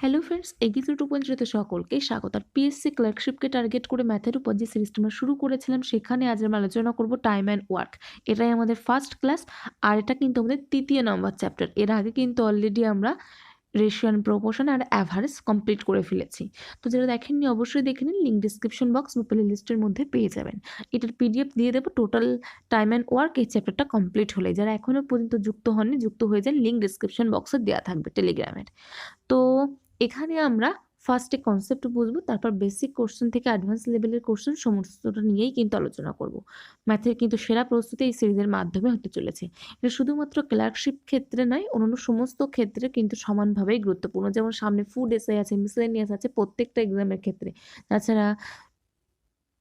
Hello friends, এগিয়ে উপঞ্জিত সকলকে স্বাগত। আর পিএসসি ক্লার্কশিপকে টার্গেট করে ম্যাথের উপর যে সিরিজটা আমরা শুরু করেছিলাম, সেখানে আজ আমরা আলোচনা করব টাইম অ্যান্ড ওয়ার্ক। এটাই আমাদের ফার্স্ট ক্লাস, আর এটা কিন্তু আমাদের ৩য় নম্বর চ্যাপ্টার। এর আগে কিন্তু অলরেডি আমরা রেশিও অ্যান্ড প্রপোর্শন আর অ্যাভারেজ কমপ্লিট করে ফেলেছি। তো যারা দেখেননি অবশ্যই দেখে নিন, লিঙ্ক ডিসক্রিপশন বক্স বা প্লে লিস্টের মধ্যে পেয়ে যাবেন। এটার পিডিএফ দিয়ে দেবো টোটাল টাইম অ্যান্ড ওয়ার্ক এই চ্যাপ্টারটা কমপ্লিট হলে। যারা এখনও পর্যন্ত যুক্ত হননি, যুক্ত হয়ে যান, লিঙ্ক ডিসক্রিপশন বক্সে দেওয়া থাকবে টেলিগ্রামের। তো এখানে আমরা ফার্স্টে কনসেপ্ট বুঝবো, তারপর বেসিক কোশ্চেন থেকে অ্যাডভান্স লেভেলের কোশ্চেন সমস্তটা নিয়েই কিন্তু আলোচনা করব। ম্যাথের কিন্তু সেরা প্রস্তুতি এই সিরিজের মাধ্যমে হতে চলেছে। এটা শুধুমাত্র ক্লার্কশিপ ক্ষেত্রে নয়, অন্যান্য সমস্ত ক্ষেত্রে কিন্তু সমানভাবেই গুরুত্বপূর্ণ। যেমন সামনে ফুড এসআই আছে, মিসেলেনিয়াস আছে, প্রত্যেকটা এক্সামের ক্ষেত্রে। তাছাড়া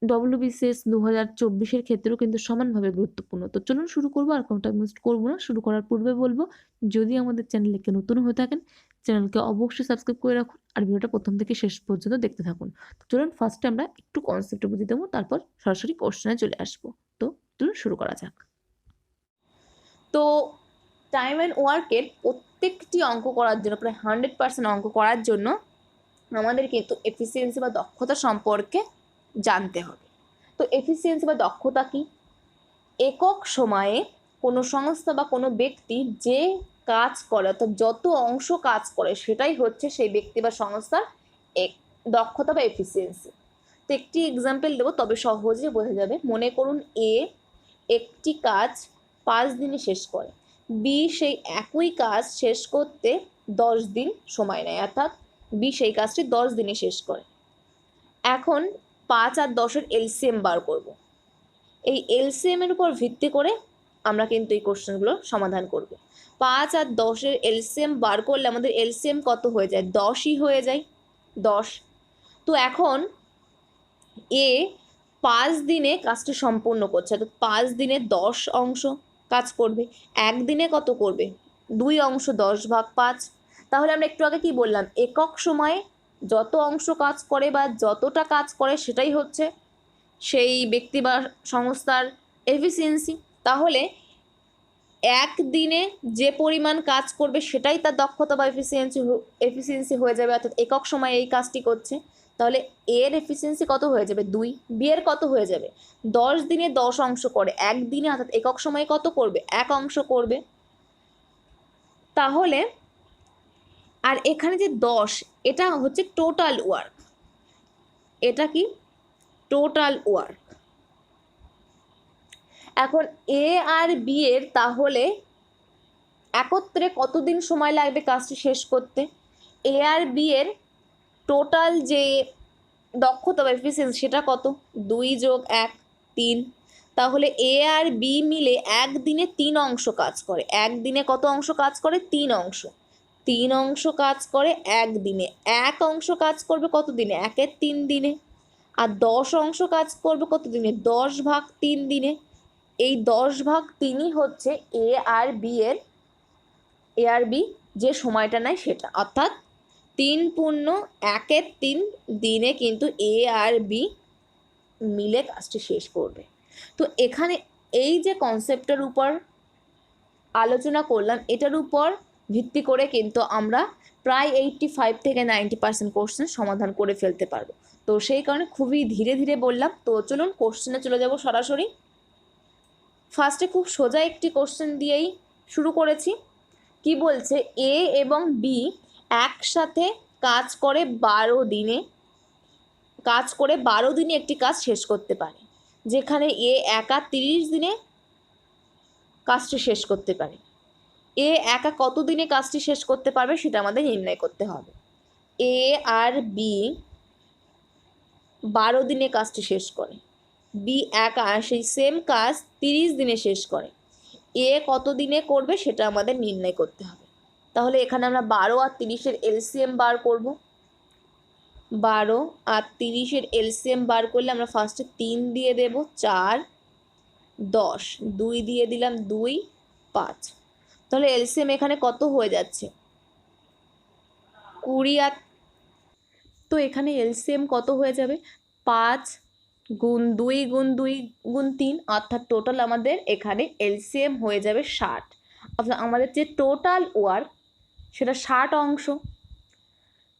WBCS 2024-এর ক্ষেত্রেও কিন্তু সমানভাবে গুরুত্বপূর্ণ। তো চলুন শুরু করবো, আর কোনটা মিস করবো না। শুরু করার পূর্বে বলবো, যদি আমাদের চ্যানেলকে নতুন হয়ে থাকেন, চ্যানেলকে অবশ্যই সাবস্ক্রাইব করে রাখুন, আর ভিডিওটা প্রথম থেকে শেষ পর্যন্ত দেখতে থাকুন। তো চলুন ফার্স্টে আমরা একটু কনসেপ্ট বুঝিয়ে দেবো, তারপর সরাসরি কোশ্চেনে চলে আসবো। তো চলুন শুরু করা যাক। তো টাইম অ্যান্ড ওয়ার্কের প্রত্যেকটি অঙ্ক করার জন্য, প্রায় 100% অঙ্ক করার জন্য আমাদের কিন্তু এফিসিয়েন্সি বা দক্ষতা সম্পর্কে জানতে হবে। তো এফিসিয়েন্সি বা দক্ষতা কি? একক সময়ে কোনো সংস্থা বা কোনো ব্যক্তি যে কাজ করে, অর্থাৎ যত অংশ কাজ করে, সেটাই হচ্ছে সেই ব্যক্তি বা সংস্থার দক্ষতা বা এফিসিয়েন্সি। তো একটি এক্সাম্পল দেবো, তবে সহজে বোঝা যাবে। মনে করুন এ একটি কাজ 5 দিনে শেষ করে, বি সেই একই কাজ শেষ করতে 10 দিন সময় নেয়, অর্থাৎ বি সেই কাজটি 10 দিনে শেষ করে। এখন 5 আর 10-এর এলসিএম বার করব। এই এলসিএমের উপর ভিত্তি করে আমরা কিন্তু এই কোশ্চেনগুলো সমাধান করব। 5 আর 10-এর এলসিএম বার করলে আমাদের এলসিএম কত হয়ে যায়? 10ই হয়ে যায়, 10। তো এখন এ 5 দিনে কাজটি সম্পূর্ণ করছে, অর্থাৎ 5 দিনে 10 অংশ কাজ করবে। একদিনে কত করবে? 2 অংশ, 10/5। তাহলে আমরা একটু আগে কি বললাম? একক সময়ে যত অংশ কাজ করে বা যতটা কাজ করে, সেটাই হচ্ছে সেই ব্যক্তি বা সংস্থার এফিসিয়েন্সি। তাহলে একদিনে যে পরিমাণ কাজ করবে, সেটাই তার দক্ষতা বা এফিসিয়েন্সি হয়ে যাবে, অর্থাৎ একক সময়ে এই কাজটি করছে। তাহলে এর এফিসিয়েন্সি কত হয়ে যাবে? 2। বি এর কত হয়ে যাবে? 10 দিনে 10 অংশ করে, একদিনে অর্থাৎ একক সময়ে কত করবে? 1 অংশ করবে। তাহলে আর এখানে যে 10, এটা হচ্ছে টোটাল ওয়ার্ক। এটা কি? Total work. এখন এ আর বি এর তাহলে একত্রে কতদিন সময় লাগবে কাজটি শেষ করতে? এ আর বি এর টোটাল যে দক্ষতা বা এফিসিয়েন্সি, সেটা কত? 2 + 1 3। তাহলে এ আর বি মিলে একদিনে 3 অংশ কাজ করে। একদিনে কত অংশ কাজ করে? 3 অংশ। 3 অংশ কাজ করে একদিনে। 1 অংশ কাজ করবে কত দিনে? 1-এর 3 দিনে। আর 10 অংশ কাজ করবে কত দিনে? 10/3 দিনে। এই 10/3ই হচ্ছে এ আর বি যে সময়টা নেয় সেটা, অর্থাৎ 3×1-এর-3 দিনে কিন্তু এ আর বি মিলে কাজটি শেষ করবে। তো এখানে এই যে কনসেপ্টের উপর আলোচনা করলাম, এটার উপর ভিত্তি করে কিন্তু আমরা প্রায় 85 থেকে 90% কোশ্চেন সমাধান করে ফেলতে পারবো। তো সেই কারণে খুবই ধীরে ধীরে বললাম। তো চলুন কোশ্চেনে চলে যাব সরাসরি। ফার্স্টে খুব সোজা একটি কোশ্চেন দিয়েই শুরু করেছি। কি বলছে? এ এবং বি একসাথে কাজ করে 12 দিনে একটি কাজ শেষ করতে পারে, যেখানে এ একা 30 দিনে কাজটি শেষ করতে পারে। এ একা কত দিনে কাজটি শেষ করতে পারবে, সেটা আমাদের নির্ণয় করতে হবে। এ আর বি 12 দিনে কাজটি শেষ করে, বি একা সেই সেম কাজ 30 দিনে শেষ করে। এ কত দিনে করবে, সেটা আমাদের নির্ণয় করতে হবে। তাহলে এখানে আমরা 12 আর 30-এর এলসিএম বার করব। 12 আর 30-এর এলসিএম বার করলে আমরা ফার্স্টে 3 দিয়ে দেব, 4 10, 2 দিয়ে দিলাম, 2 5। তাহলে এলসিএম এখানে কত হয়ে যাচ্ছে? 20 আর, তো এখানে এলসিএম কত হয়ে যাবে? 5 × 2 × 2 × 3, অর্থাৎ টোটাল আমাদের এখানে এলসিএম হয়ে যাবে 60। অর্থাৎ আমাদের যে টোটাল ওয়ার্ক, সেটা 60 অংশ।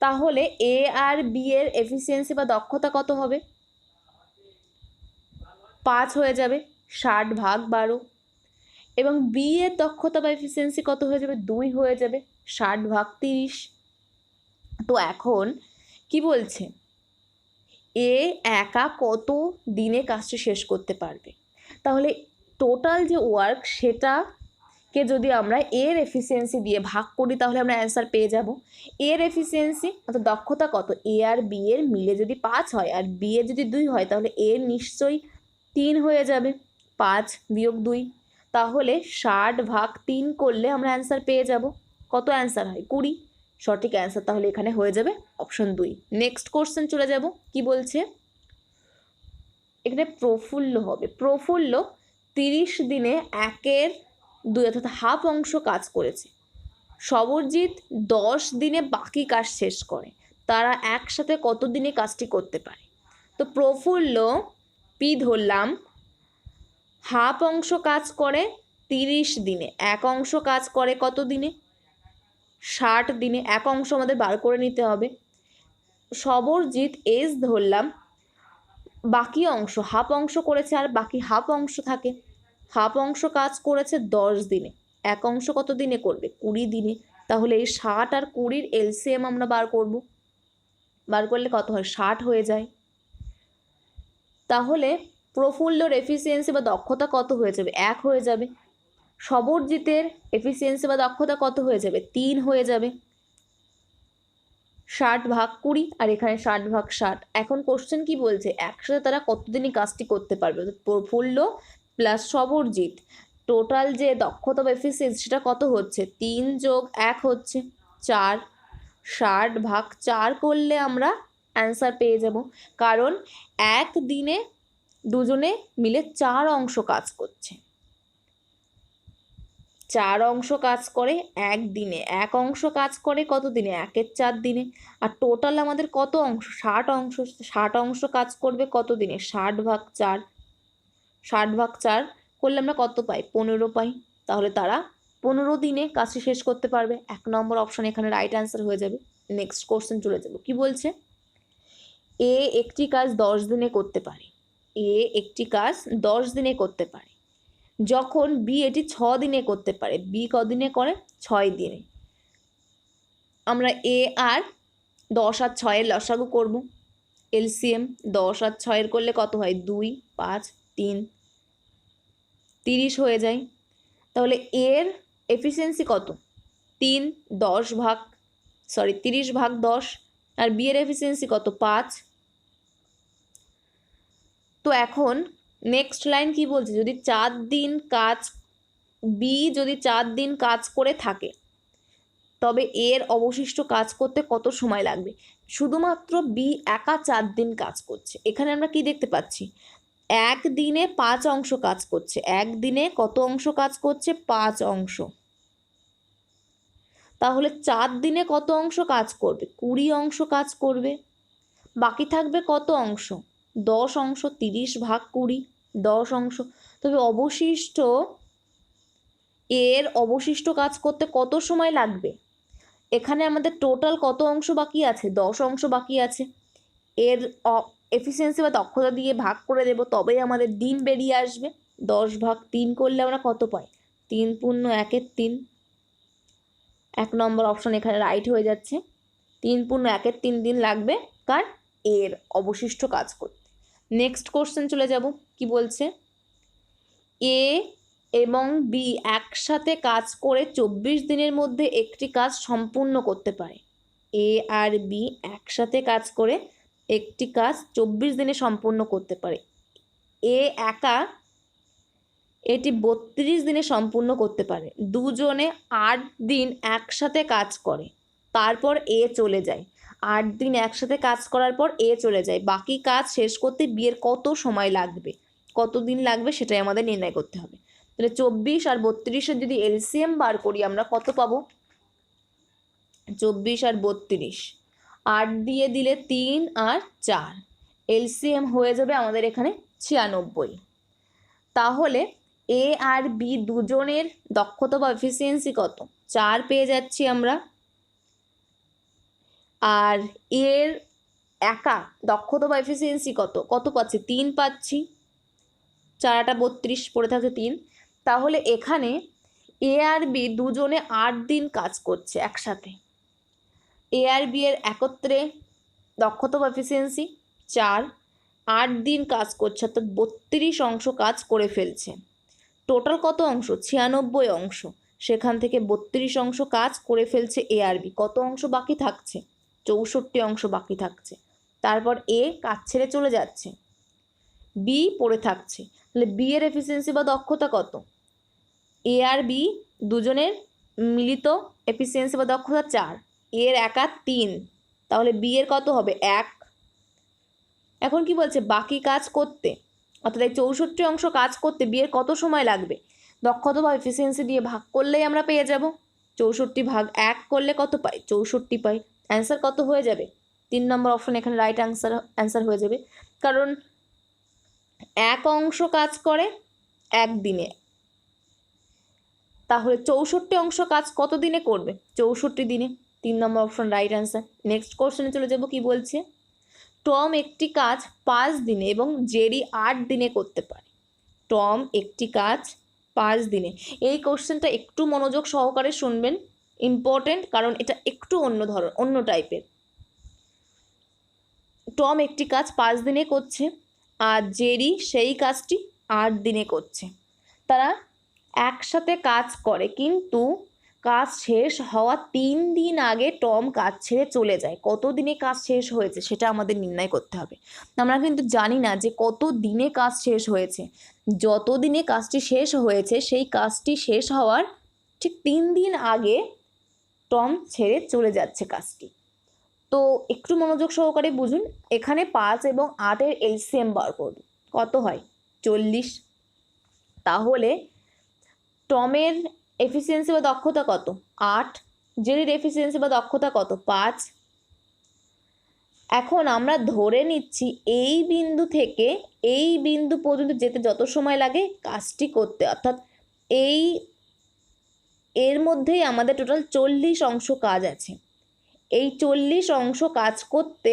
তাহলে এ আর বি এর এফিসিয়েন্সি বা দক্ষতা কত হবে? 5 হয়ে যাবে, 60/12। এবং বি এর দক্ষতা বা এফিসিয়েন্সি কত হয়ে যাবে? 2 হয়ে যাবে, 60/30। তো এখন কি বলছে, এ একা কত দিনে কাজটি শেষ করতে পারবে? তাহলে টোটাল যে ওয়ার্ক সেটাকে যদি আমরা এর এফিসিয়েন্সি দিয়ে ভাগ করি তাহলে আমরা অ্যান্সার পেয়ে যাব। এর এফিসিয়েন্সি অর্থাৎ দক্ষতা কত? এ আর বি এর মিলে যদি 5 হয় আর বি এর যদি 2 হয় তাহলে এর নিশ্চয়ই 3 হয়ে যাবে। 5 বিয়োগ 2, তাহলে 60/3 করলে আমরা অ্যান্সার পেয়ে যাব। কত অ্যান্সার হয়? 20। সঠিক অ্যান্সার তাহলে এখানে হয়ে যাবে অপশন 2। নেক্সট কোশ্চেন চলে যাব। কি বলছে, এখানে প্রফুল্ল হবে। প্রফুল্ল 30 দিনে 1/2 অর্থাৎ হাফ অংশ কাজ করেছে। সবরজিৎ 10 দিনে বাকি কাজ শেষ করে। তারা একসাথে কত দিনে কাজটি করতে পারে? তো প্রফুল্ল পি ধরলাম, হাফ অংশ কাজ করে 30 দিনে, এক অংশ কাজ করে কত দিনে? 60 দিনে। এক অংশ আমাদের বার করে নিতে হবে। সবরজিৎ এস ধরলাম, বাকি অংশ হাফ অংশ করেছে আর বাকি হাফ অংশ থাকে, হাফ অংশ কাজ করেছে 10 দিনে, এক অংশ কত দিনে করবে? 20 দিনে। তাহলে এই 60 আর 20-র এলসিএম আমরা বার করব। বার করলে কত হয়? 60 হয়ে যায়। তাহলে প্রফুল্লর এফিসিয়েন্সি বা দক্ষতা কত হয়ে যাবে? 1 হয়ে যাবে। সবরজিতের এফিসিয়েন্সি বা দক্ষতা কত হয়ে যাবে? 3 হয়ে যাবে। 60/20 আর এখানে 60/60। এখন কোশ্চেন কি বলছে, একসাথে তারা কতদিনই কাজটি করতে পারবে? প্রফুল্ল প্লাস সবরজিৎ টোটাল যে দক্ষতা বা এফিসিয়েন্সি সেটা কত হচ্ছে? 3 যোগ 1 হচ্ছে 4। 60/4 করলে আমরা অ্যান্সার পেয়ে যাব, কারণ এক দিনে দুজনে মিলে 4 অংশ কাজ করছে। 4 অংশ কাজ করে এক দিনে, এক অংশ কাজ করে কত দিনে? 1/4 দিনে। আর টোটাল আমাদের কত অংশ? 60 অংশ। 60 অংশ কাজ করবে কত দিনে? 60/4। 60/4 করলে আমরা কত পাই? 15 পাই। তাহলে তারা 15 দিনে কাজটি শেষ করতে পারবে। 1 নম্বর অপশন এখানে রাইট অ্যান্সার হয়ে যাবে। নেক্সট কোশ্চেন চলে যাব। কি বলছে, এ একটি কাজ 10 দিনে করতে পারে। এ একটি কাজ 10 দিনে করতে পারে, যখন বি এটি 6 দিনে করতে পারে। বি কদিনে করে? 6 দিনে। আমরা এ আর 10 আর 6-এর লসাগু করব। এলসিএম 10 আর 6-এর করলে কত হয়? 2, 5, 3, 30 হয়ে যায়। তাহলে এর এফিসিয়েন্সি কত? 30/10। আর বি এর এফিসিয়েন্সি কত? 5। তো এখন নেক্সট লাইন কি বলছে, যদি 4 দিন কাজ, বি যদি 4 দিন কাজ করে থাকে তবে এর অবশিষ্ট কাজ করতে কত সময় লাগবে? শুধুমাত্র বি একা 4 দিন কাজ করছে। এখানে আমরা কি দেখতে পাচ্ছি, এক দিনে 5 অংশ কাজ করছে। একদিনে কত অংশ কাজ করছে? 5 অংশ। তাহলে 4 দিনে কত অংশ কাজ করবে? 20 অংশ কাজ করবে। বাকি থাকবে কত অংশ? 10 অংশ। 30/20, 10 অংশ। তবে এর অবশিষ্ট কাজ করতে কত সময় লাগবে? এখানে আমাদের টোটাল কত অংশ বাকি আছে? 10 অংশ বাকি আছে। এর এফিসিয়েন্সি বা দক্ষতা দিয়ে ভাগ করে দেব, তবেই আমাদের দিন বেরিয়ে আসবে। 10/3 করলে আমরা কত পাই? 3 পূর্ণ 1/3। 1 নম্বর অপশন এখানে রাইট হয়ে যাচ্ছে। 3 পূর্ণ 1/3 দিন লাগবে কার? এর অবশিষ্ট কাজ করতে। নেক্সট কোশ্চেন চলে যাব। কি বলছে, এ এবং বি একসাথে কাজ করে 24 দিনের মধ্যে একটি কাজ সম্পূর্ণ করতে পারে। এ আর বি একসাথে কাজ করে একটি কাজ 24 দিনে সম্পূর্ণ করতে পারে। এ একা এটি 32 দিনে সম্পূর্ণ করতে পারে। দুজনে 8 দিন একসাথে কাজ করে, তারপর এ চলে যায়। 8 দিন একসাথে কাজ করার পর এ চলে যায়। বাকি কাজ শেষ করতে বিয়ের কত সময় লাগবে, কত দিন লাগবে সেটাই আমাদের নির্ণয় করতে হবে। তাহলে 24 আর 32-এর যদি এলসিএম বার করি আমরা কত পাবো? 24 আর 32, 8 দিয়ে দিলে 3 আর 4, এলসিএম হয়ে যাবে আমাদের এখানে 96। তাহলে এ আর বি দুজনের দক্ষতা বা এফিসিয়েন্সি কত? 4 পেয়ে যাচ্ছি আমরা। আর এর একা দক্ষতা বা এফিসিয়েন্সি কত পাচ্ছি? 3 পাচ্ছি, 4 × 32 পড়ে থাকছে 3। তাহলে এখানে এ আর বি দুজনে 8 দিন কাজ করছে একসাথে। এ আর বি এর একত্রে দক্ষতা বা এফিসিয়েন্সি 4, 8 দিন কাজ করছে, অর্থাৎ 32 অংশ কাজ করে ফেলছে। টোটাল কত অংশ? 96 অংশ। সেখান থেকে 32 অংশ কাজ করে ফেলছে এ আর বি। কত অংশ বাকি থাকছে? 64 অংশ বাকি থাকছে। তারপর এ কাজ ছেড়ে চলে যাচ্ছে, বি পড়ে থাকছে। তাহলে বি এর এফিসিয়েন্সি বা দক্ষতা কত? এ আর বি দুজনের মিলিত এফিসিয়েন্সি বা দক্ষতা 4, এর একা 3, তাহলে বি এর কত হবে? 1। এখন কি বলছে? বাকি কাজ করতে, অর্থাৎ এই 64 অংশ কাজ করতে বি এর কত সময় লাগবে? দক্ষতা বা এফিসিয়েন্সি দিয়ে ভাগ করলেই আমরা পেয়ে যাব। 64 ভাগ 1 করলে কত পাই? 64 পাই। অ্যান্সার কত হয়ে যাবে? 3 নম্বর অপশন এখানে রাইট অ্যান্সার হয়ে যাবে। কারণ 1 অংশ কাজ করে 1 দিনে, তাহলে 64 অংশ কাজ কত দিনে করবে? 64 দিনে। 3 নম্বর অপশন রাইট অ্যান্সার। নেক্সট কোশ্চেনে চলে যাব। কি বলছে? টম একটি কাজ 5 দিনে এবং জেরি 8 দিনে করতে পারে। টম একটি কাজ 5 দিনে। এই কোশ্চেনটা একটু মনোযোগ সহকারে শুনবেন, ইম্পর্টেন্ট, কারণ এটা একটু অন্য টাইপের। টম একটি কাজ 5 দিনে করছে আর জেরি সেই কাজটি 8 দিনে করছে। তারা একসাথে কাজ করে, কিন্তু কাজ শেষ হওয়া 3 দিন আগে টম কাজ ছেড়ে চলে যায়। কত দিনে কাজ শেষ হয়েছে সেটা আমাদের নির্ণয় করতে হবে। আমরা কিন্তু জানি না যে কত দিনে কাজ শেষ হয়েছে। যত দিনে কাজটি শেষ হয়েছে সেই কাজটি শেষ হওয়ার ঠিক 3 দিন আগে টম ছেড়ে চলে যাচ্ছে কাজটি। তো একটু মনোযোগ সহকারে বুঝুন। এখানে 5 এবং 8-এর এলসিএম বার করব। কত হয়? 40। তাহলে টমের এফিসিয়েন্সি বা দক্ষতা কত? 8। জেরির এফিসিয়েন্সি বা দক্ষতা কত? 5। এখন আমরা ধরে নিচ্ছি এই বিন্দু থেকে এই বিন্দু পর্যন্ত যেতে যত সময় লাগে কাজটি করতে, অর্থাৎ এর মধ্যেই আমাদের টোটাল 40 অংশ কাজ আছে। এই 40 অংশ কাজ করতে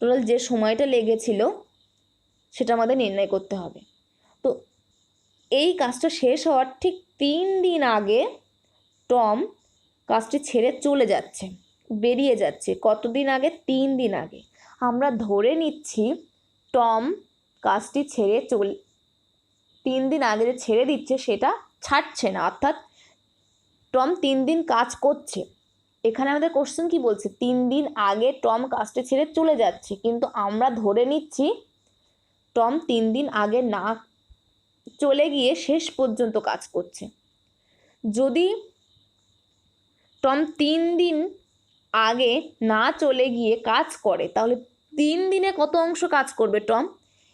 টোটাল যে সময়টা লেগেছিল সেটা আমাদের নির্ণয় করতে হবে। তো এই কাজটা শেষ হওয়ার ঠিক 3 দিন আগে টম কাজটি ছেড়ে চলে যাচ্ছে, বেরিয়ে যাচ্ছে। কতদিন আগে? 3 দিন আগে। আমরা ধরে নিচ্ছি টম কাজটি ছেড়ে 3 দিন আগে যে ছেড়ে দিচ্ছে সেটা ছাড়ছে না, অর্থাৎ টম 3 দিন কাজ করছে। এখানে আমাদের কোশ্চেন কি বলছে? 3 দিন আগে টম কাজটি ছেড়ে চলে যাচ্ছে, কিন্তু আমরা ধরে নিচ্ছি টম 3 দিন আগে না চলে গিয়ে শেষ পর্যন্ত কাজ করছে। যদি টম 3 দিন আগে না চলে গিয়ে কাজ করে, তাহলে 3 দিনে কত অংশ কাজ করবে টম?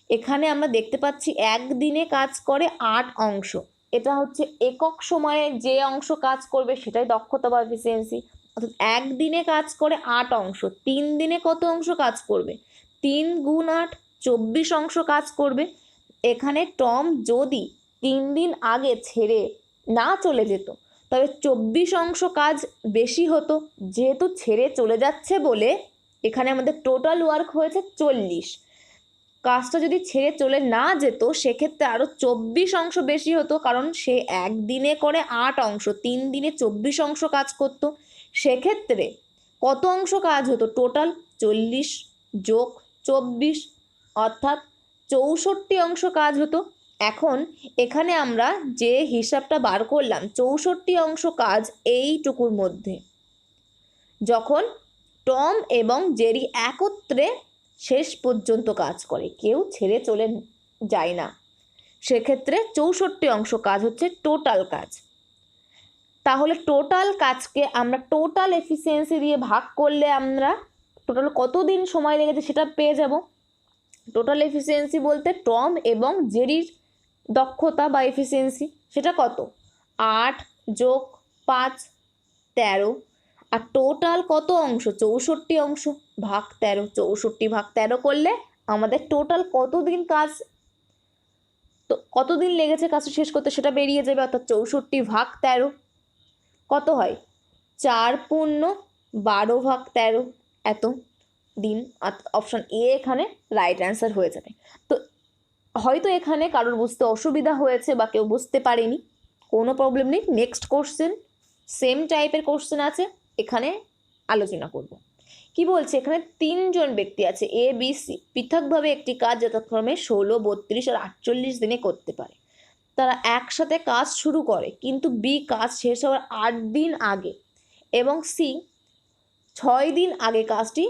এখানে আমরা দেখতে পাচ্ছি 1 দিনে কাজ করে 8 অংশ। এটা হচ্ছে একক সময়ে যে অংশ কাজ করবে সেটাই দক্ষতা বা এফিসিয়েন্সি। অর্থাৎ 1 দিনে কাজ করে 8 অংশ। 3 দিনে কত অংশ কাজ করবে? 3 গুণ 8, 24 অংশ কাজ করবে। এখানে টম যদি 3 দিন আগে ছেড়ে না চলে যেত তবে 24 অংশ কাজ বেশি হতো। যেহেতু ছেড়ে চলে যাচ্ছে বলে এখানে আমাদের টোটাল ওয়ার্ক হয়েছে 40। কাজটা যদি ছেড়ে চলে না যেত সেক্ষেত্রে আরও 24 অংশ বেশি হতো, কারণ সে 1 দিনে করে 8 অংশ, 3 দিনে 24 অংশ কাজ করত। সেক্ষেত্রে কত অংশ কাজ হতো? টোটাল 40 যোগ 24, অর্থাৎ 64 অংশ কাজ হতো। এখন এখানে আমরা যে হিসাবটা বার করলাম 64 অংশ কাজ এইটুকুর মধ্যে, যখন টম এবং জেরি একত্রে শেষ পর্যন্ত কাজ করে, কেউ ছেড়ে চলে যায় না, সেক্ষেত্রে 64 অংশ কাজ হচ্ছে টোটাল কাজ। তাহলে টোটাল কাজকে আমরা টোটাল এফিসিয়েন্সি দিয়ে ভাগ করলে আমরা টোটাল কত দিন সময় লেগেছে সেটা পেয়ে যাব। টোটাল এফিসিয়েন্সি বলতে টম এবং জেরির দক্ষতা বা এফিসিয়েন্সি, সেটা কত? 8 যোগ 5, 13। আর টোটাল কত অংশ? 64 অংশ, ভাগ 13। 64 ভাগ 13 করলে আমাদের টোটাল কতদিন কাজ, তো কতদিন লেগেছে কাজটা শেষ করতে সেটা বেরিয়ে যাবে। অর্থাৎ 64 ভাগ 13 কত হয়? 4 পূর্ণ 12 ভাগ 13। এত দিন। অপশন এ এখানে রাইট অ্যান্সার হয়ে যাবে। তো হয়তো এখানে কারোর বুঝতে অসুবিধা হয়েছে বা কেউ বুঝতে পারেনি, কোনো প্রবলেম নেই। নেক্সট কোশ্চেন সেম টাইপের কোশ্চেন আছে, এখানে আলোচনা করব। কি বলছে এখানে, 3জন ব্যক্তি আছে এ বি সি, পৃথকভাবে একটি কাজ যথাক্রমে 16, 32 আর 48 দিনে করতে পারে। তারা একসাথে কাজ শুরু করে, কিন্তু বি কাজ শেষ হওয়ার 8 দিন আগে এবং সি 6 দিন আগে কাজটি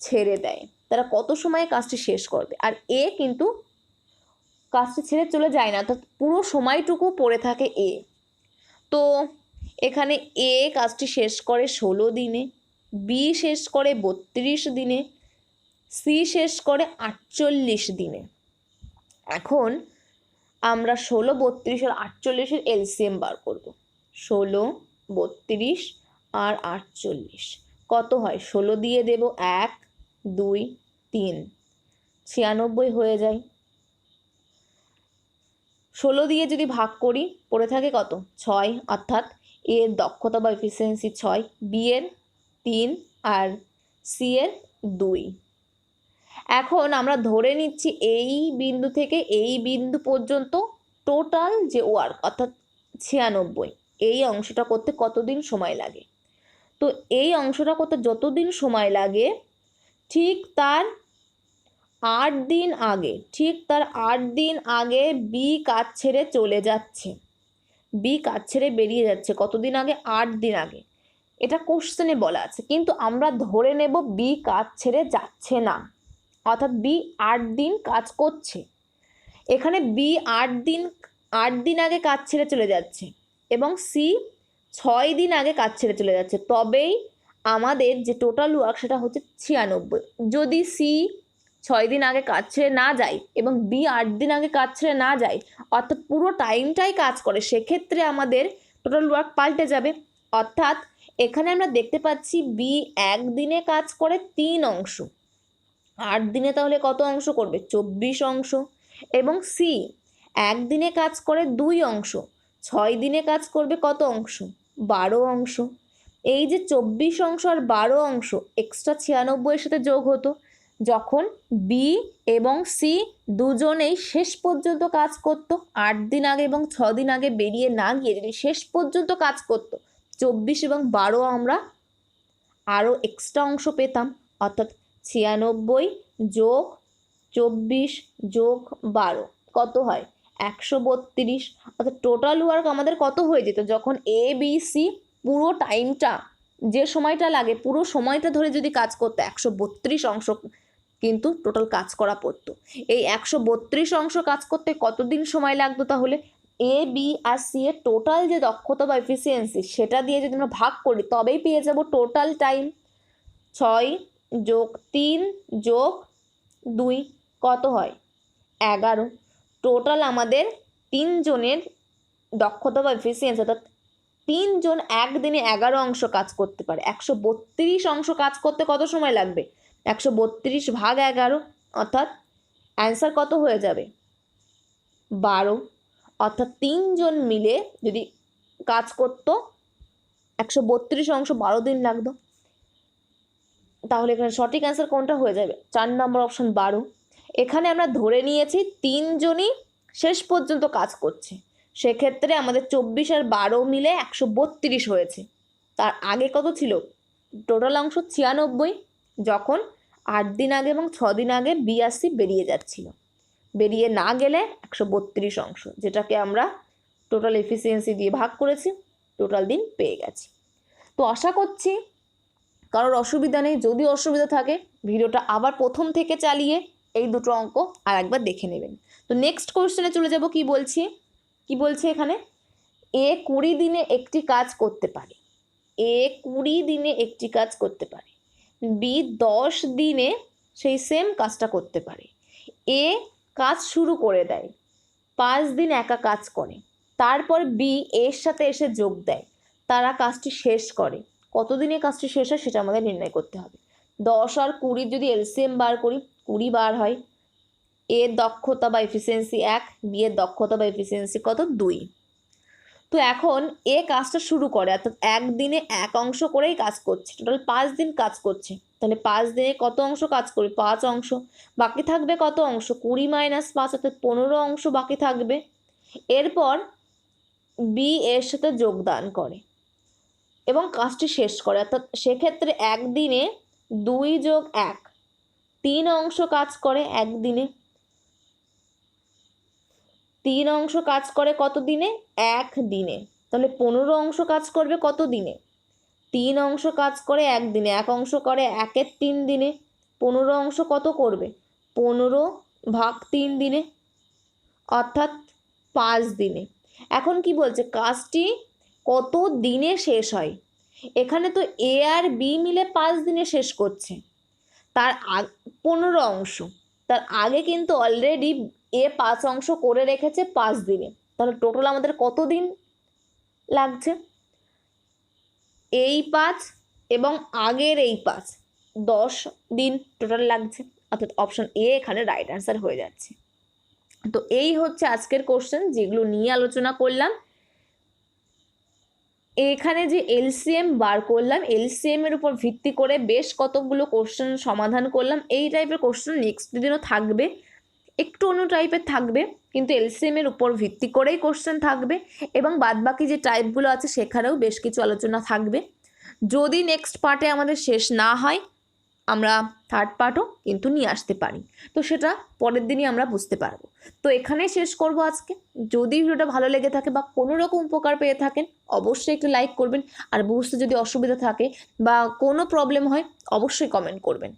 ছেড়ে দেয়। তারা কত সময়ে কাজটি শেষ করবে? আর এ কিন্তু কাজটি ছেড়ে চলে যায় না, অর্থাৎ পুরো সময়টুকু পড়ে থাকে এ। তো এখানে এ কাজটি শেষ করে 16 দিনে, বি শেষ করে 32 দিনে, সি শেষ করে 48 দিনে। এখন আমরা 16, 32 আর 48-এর এলসিএম বার করব। 16, 32 আর 48 কত হয়? 16 দিয়ে দেব 1, 2, 3, 96 হয়ে যায়। 16 দিয়ে যদি ভাগ করি পড়ে থাকে কত? 6, অর্থাৎ এর দক্ষতা বা এফিসিয়েন্সি 6, বি এর 3 আর সি এর 2। এখন আমরা ধরে নিচ্ছি এই বিন্দু থেকে এই বিন্দু পর্যন্ত টোটাল যে ওয়ার্ক অর্থাৎ 96, এই অংশটা করতে কতদিন সময় লাগে? তো এই অংশটা করতে যতদিন সময় লাগে ঠিক তার 8 দিন আগে বি কাজ ছেড়ে চলে যাচ্ছে, বি কাজ ছেড়ে বেরিয়ে যাচ্ছে। কতদিন আগে? 8 দিন আগে। এটা কোশ্চেনে বলা আছে, কিন্তু আমরা ধরে নেব বি কাজ ছেড়ে যাচ্ছে না, অর্থাৎ বি 8 দিন কাজ করছে। এখানে বি 8 দিন আগে কাজ ছেড়ে চলে যাচ্ছে এবং সি 6 দিন আগে কাজ ছেড়ে চলে যাচ্ছে, তবেই আমাদের যে টোটাল ওয়ার্ক সেটা হচ্ছে 96। যদি সি 6 দিন আগে কাজ ছেড়ে না যায় এবং বি 8 দিন আগে কাজ ছেড়ে না যায়, অর্থাৎ পুরো টাইমটাই কাজ করে, সেক্ষেত্রে আমাদের টোটাল ওয়ার্ক পাল্টে যাবে। অর্থাৎ এখানে আমরা দেখতে পাচ্ছি বি 1 দিনে কাজ করে 3 অংশ, 8 দিনে তাহলে কত অংশ করবে? 24 অংশ। এবং সি 1 দিনে কাজ করে 2 অংশ, 6 দিনে কাজ করবে কত অংশ? 12 অংশ। এই যে 24 অংশ আর 12 অংশ এক্সট্রা 96-এর সাথে যোগ হতো যখন বি এবং সি দুজনেই শেষ পর্যন্ত কাজ করতো। 8 দিন আগে এবং 6 দিন আগে বেরিয়ে না গিয়ে যদি শেষ পর্যন্ত কাজ করতো, 24 এবং 12 আমরা আরও এক্সট্রা অংশ পেতাম, অর্থাৎ 96 যোগ 24 যোগ 12 কত হয়? 132। অর্থাৎ টোটাল ওয়ার্ক আমাদের কত হয়ে যেত? যখন এ বি সি পুরো টাইমটা, যে সময়টা লাগে পুরো সময়টা ধরে যদি কাজ করতো, 132 অংশ কিন্তু টোটাল কাজ করা পড়তো। এই 132 অংশ কাজ করতে কতদিন সময় লাগতো তাহলে? এ বি আর সি এর টোটাল যে দক্ষতা বা এফিসিয়েন্সি সেটা দিয়ে যদি আমরা ভাগ করি তবেই পেয়ে যাব টোটাল টাইম। 6 যোগ 3 যোগ 2 কত হয়? 11। টোটাল আমাদের 3 জনের দক্ষতা বা এফিসিয়েন্সি, অর্থাৎ 3 জন একদিনে 11 অংশ কাজ করতে পারে। 132 অংশ কাজ করতে কত সময় লাগবে? 132 ভাগ 11, অর্থাৎ অ্যান্সার কত হয়ে যাবে? 12। অর্থাৎ 3 জন মিলে যদি কাজ করতো 132 অংশ 12 দিন লাগতো। তাহলে এখানে সঠিক অ্যান্সার কোনটা হয়ে যাবে? 4 নম্বর অপশন 12। এখানে আমরা ধরে নিয়েছি 3 জনই শেষ পর্যন্ত কাজ করছে, সেক্ষেত্রে আমাদের 24 আর 12 মিলে 132 হয়েছে। তার আগে কত ছিল? টোটাল অংশ 96, যখন 8 দিন আগে এবং 6 দিন আগে বি আর সি বেরিয়ে যাচ্ছিল, বেরিয়ে না গেলে 132 অংশ, যেটাকে আমরা টোটাল এফিসিয়েন্সি দিয়ে ভাগ করেছি, টোটাল দিন পেয়ে গেছি। তো আশা করছি কারোর অসুবিধা নেই। যদি অসুবিধা থাকে ভিডিওটা আবার প্রথম থেকে চালিয়ে এই দুটো অঙ্ক আর একবার দেখে নেবেন। তো নেক্সট কোশ্চেনে চলে যাব। কি বলছে এখানে? এ 20 দিনে একটি কাজ করতে পারে, এ 20 দিনে একটি কাজ করতে পারে, বি 10 দিনে সেই সেম কাজটা করতে পারে। এ কাজ শুরু করে দেয়, 5 দিন একা কাজ করে, তারপর বি এর সাথে এসে যোগ দেয়, তারা কাজটি শেষ করে। কতদিনে কাজটি শেষ হয় সেটা আমাদের নির্ণয় করতে হবে। 10 আর 20 যদি এলসিএম বার করি 20 বার হয়। এর দক্ষতা বা এফিসিয়েন্সি 1, বি এর দক্ষতা বা এফিসিয়েন্সি কত? 2। তো এখন কাজটা শুরু করে, অর্থাৎ একদিনে এক অংশ করেই কাজ করছে, টোটাল 5 দিন কাজ করছে। তাহলে 5 দিনে কত অংশ কাজ করবে? 5 অংশ। বাকি থাকবে কত অংশ? 20 - 5 অর্থাৎ 15 অংশ বাকি থাকবে। এরপর বি এর সাথে যোগদান করে এবং কাজটি শেষ করে, অর্থাৎ সেক্ষেত্রে একদিনে 2 + 1 3 অংশ কাজ করে একদিনে। 3 অংশ কাজ করে কত দিনে? 1 দিনে। তাহলে 15 অংশ কাজ করবে কত দিনে? 3 অংশ কাজ করে 1 দিনে, 1 অংশ করে 1-এর 3 দিনে। 15 অংশ কত করবে? 15/3 দিনে, অর্থাৎ 5 দিনে। এখন কি বলছে? কাজটি কত দিনে শেষ হয়? এখানে তো এ আর বি মিলে 5 দিনে শেষ করছে, তার 15 অংশ। তার আগে কিন্তু অলরেডি 5 অংশ করে রেখেছে 5 দিনে। তাহলে টোটাল আমাদের কত দিন লাগছে? 5 এবং আগের 5, 10 দিন টোটাল লাগছে, অর্থাৎ অপশন এ এখানে রাইট অ্যান্সার হয়ে যাচ্ছে। তো এই হচ্ছে আজকের কোশ্চেন, যেগুলো নিয়ে আলোচনা করলাম। এখানে যে এলসিএম বার করলাম, এলসিএম এর উপর ভিত্তি করে বেশ কতগুলো কোশ্চেন সমাধান করলাম। এই টাইপের কোশ্চেন নেক্সট দিনও থাকবে, একটু অন্য টাইপের থাকবে, কিন্তু এলসিএম এর উপর ভিত্তি করেই কোশ্চেন থাকবে। এবং বাদবাকি যে টাইপগুলো আছে সেখানেও বেশ কিছু আলোচনা থাকবে। যদি নেক্সট পার্টে আমাদের শেষ না হয়, আমরা থার্ড পার্টও কিন্তু নিয়ে আসতে পারি, তো সেটা পরের দিনই আমরা বুঝতে পারবো। তো এখানেই শেষ করব আজকে। যদি ভিডিওটা ভালো লেগে থাকে বা কোনো রকম উপকার পেয়ে থাকেন, অবশ্যই একটু লাইক করবেন। আর বুঝতে যদি অসুবিধা থাকে বা কোনো প্রবলেম হয়, অবশ্যই কমেন্ট করবেন।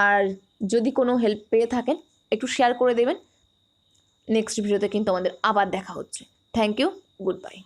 আর যদি কোনো হেল্প পেয়ে থাকেন, একটু শেয়ার করে দেবেন। নেক্সট ভিডিওতে কিন্তু আমাদের আবার দেখা হচ্ছে। Thank you, good by.